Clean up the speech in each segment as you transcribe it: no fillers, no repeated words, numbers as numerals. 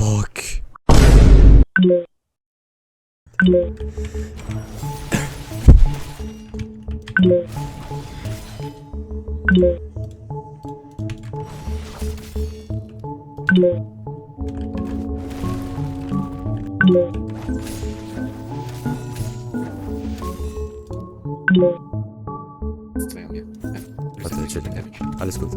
fuck? Warte, chill. Alles gut.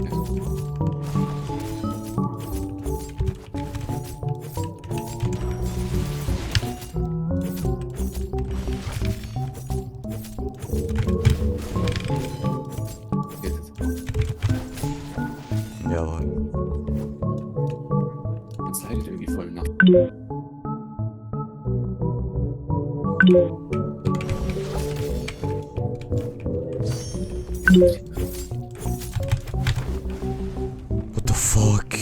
Jawohl. Das leidet irgendwie voll nach. What the fuck?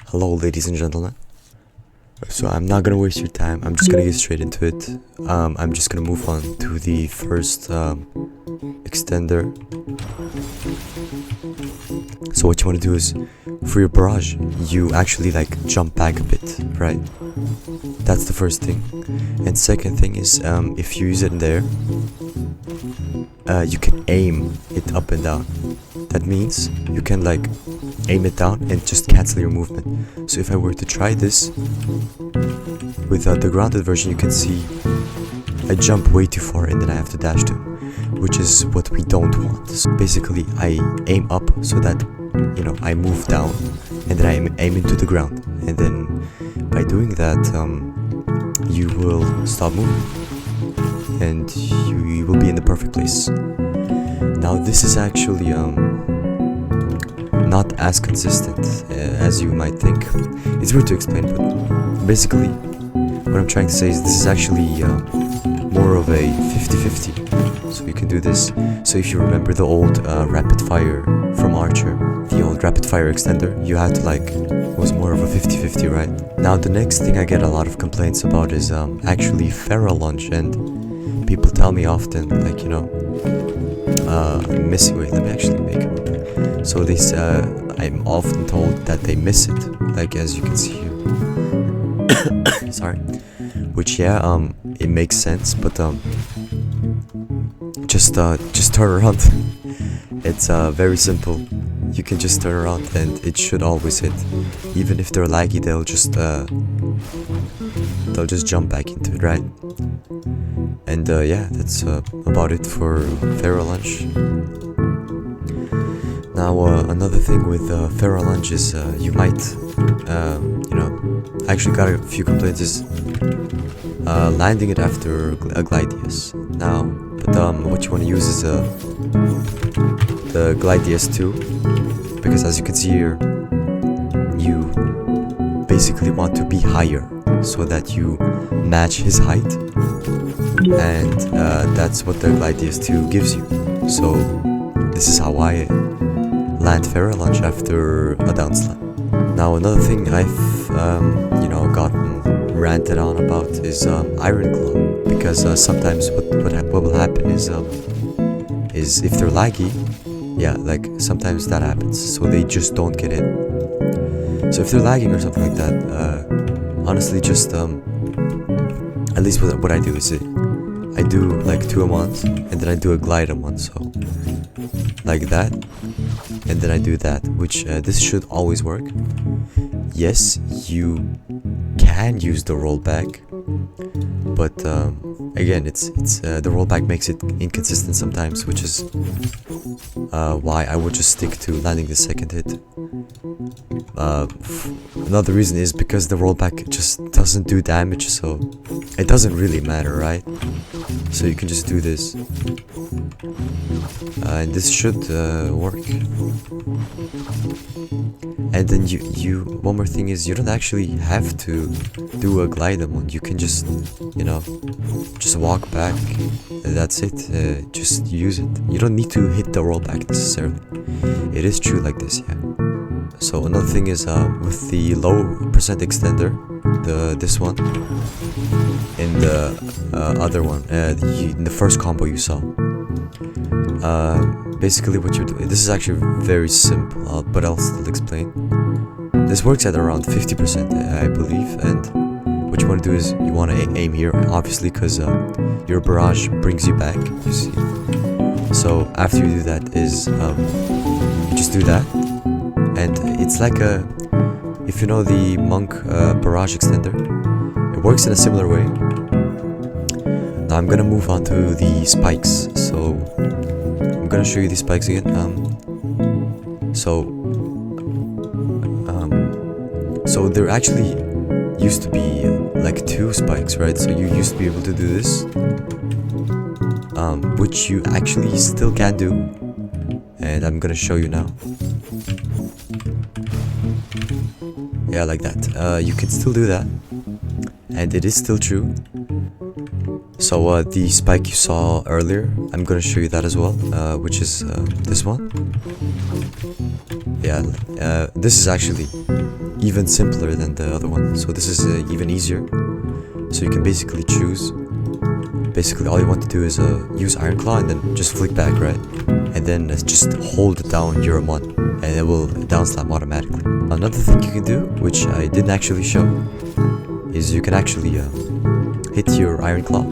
Hello, ladies and gentlemen. So I'm not gonna waste your time. I'm just gonna get straight into it. I'm just gonna move on to the first extender. So what you want to do is, for your barrage, you actually like jump back a bit, right? That's the first thing. And second thing is, if you use it in there, you can aim it up and down. That means you can like aim it down and just cancel your movement. So if I were to try this with the grounded version, you can see I jump way too far and then I have to dash to, which is what we don't want. So basically I aim up so that, you know, I move down and then I aim into the ground, and then by doing that you will stop moving and you will be in the perfect place. Now this is actually not as consistent as you might think. It's weird to explain, but basically what I'm trying to say is this is actually more of a 50-50. So you can do this. So if you remember the old rapid fire from Archer, the old rapid fire extender, you had to like, it was more of a 50-50, right? Now the next thing I get a lot of complaints about is actually feral lunge, and people tell me often, like, you know, I'm missing. Wait, let me actually make it. So this, I'm often told that they miss it, like as you can see here. Sorry. Which yeah, it makes sense, but just turn around. It's very simple. You can just turn around and it should always hit. Even if they're laggy, they'll just jump back into it, right? And yeah, that's about it for feral lunge. Now another thing with feral lunge is you might, you know, I actually got a few complaints is landing it after a glide DS. Now, but what you want to use is the glide DS2, because as you can see here, you basically want to be higher so that you match his height, and that's what the glide DS2 gives you. So this is how I land feral lunge after a down slam. Now another thing I've you know, gotten ranted on about is iron claw, because sometimes what will happen is if they're laggy, yeah, like sometimes that happens, so they just don't get in. So if they're lagging or something like that, honestly, just at least what I do is I do like 2 a month, and then I do a glide a month, so like that, and then I do that, which this should always work. Yes, you can use the rollback, but again, it's the rollback makes it inconsistent sometimes, which is why I would just stick to landing the second hit. Another reason is because the rollback just doesn't do damage, so it doesn't really matter, right? So you can just do this, and this should work. And then one more thing is, you don't actually have to do a glide one. You can just, you know, just walk back. That's it. Just use it. You don't need to hit the rollback necessarily. It is true like this, yeah. So another thing is with the low percent extender, this one, in the other one, in the first combo you saw. Basically what you're doing, this is actually very simple, but I'll still explain. This works at around 50%, I believe, and what you want to do is you want to aim here, obviously, because your barrage brings you back, you see. So after you do that is, you just do that, and it's like if you know the monk barrage extender, it works in a similar way. Now I'm gonna move on to the spikes, so I'm gonna show you these spikes again. So there actually used to be like 2 spikes, right? So you used to be able to do this, which you actually still can do, and I'm gonna show you now. Yeah, like that. You can still do that, and it is still true. So the spike you saw earlier, I'm gonna show you that as well, which is this one. Yeah, this is actually even simpler than the other one, so this is even easier. So you can basically choose. Basically all you want to do is use Iron Claw and then just flick back, right? And then just hold down your one, and it will down slam automatically. Another thing you can do, which I didn't actually show, is you can actually hit your Iron Claw,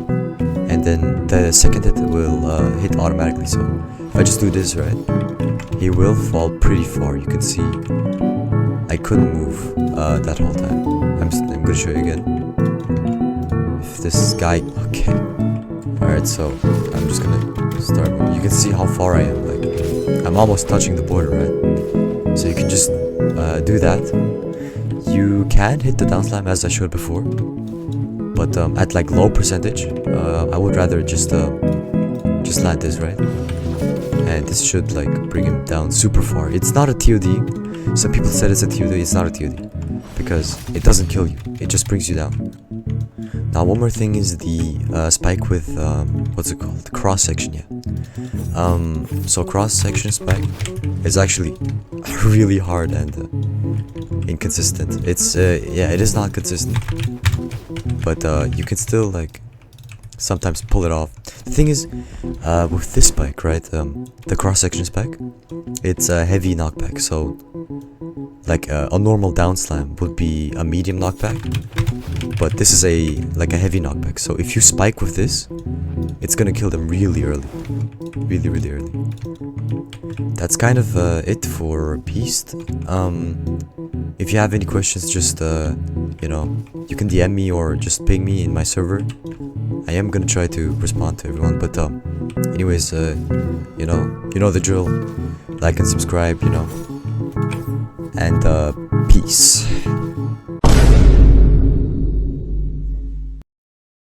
and then the second hit will hit automatically. So if I just do this, right, he will fall pretty far. You can see I couldn't move that whole time. I'm gonna show you again. If this guy, okay, alright, so I'm just gonna start. You can see how far I am. Like, I'm almost touching the border, right? So you can just do that. You can hit the down slam as I showed before, but at like low percentage, I would rather just land this, right? And this should like bring him down super far. It's not a TOD. Some people said it's a TOD. It's not a TOD because it doesn't kill you. It just brings you down. Now one more thing is the spike with what's it called? Cross section, yeah. So cross section spike is actually really hard and inconsistent. It's yeah, it is not consistent, but you can still like sometimes pull it off. The thing is, with this spike, right, the cross section spike, it's a heavy knockback. So like a normal down slam would be a medium knockback, but this is a heavy knockback. So if you spike with this, it's gonna kill them really early, really early. That's kind of it for Beast. If you have any questions, just you know, you can DM me or just ping me in my server. I am gonna try to respond to everyone, but anyways, you know the drill. Like and subscribe, you know, and peace.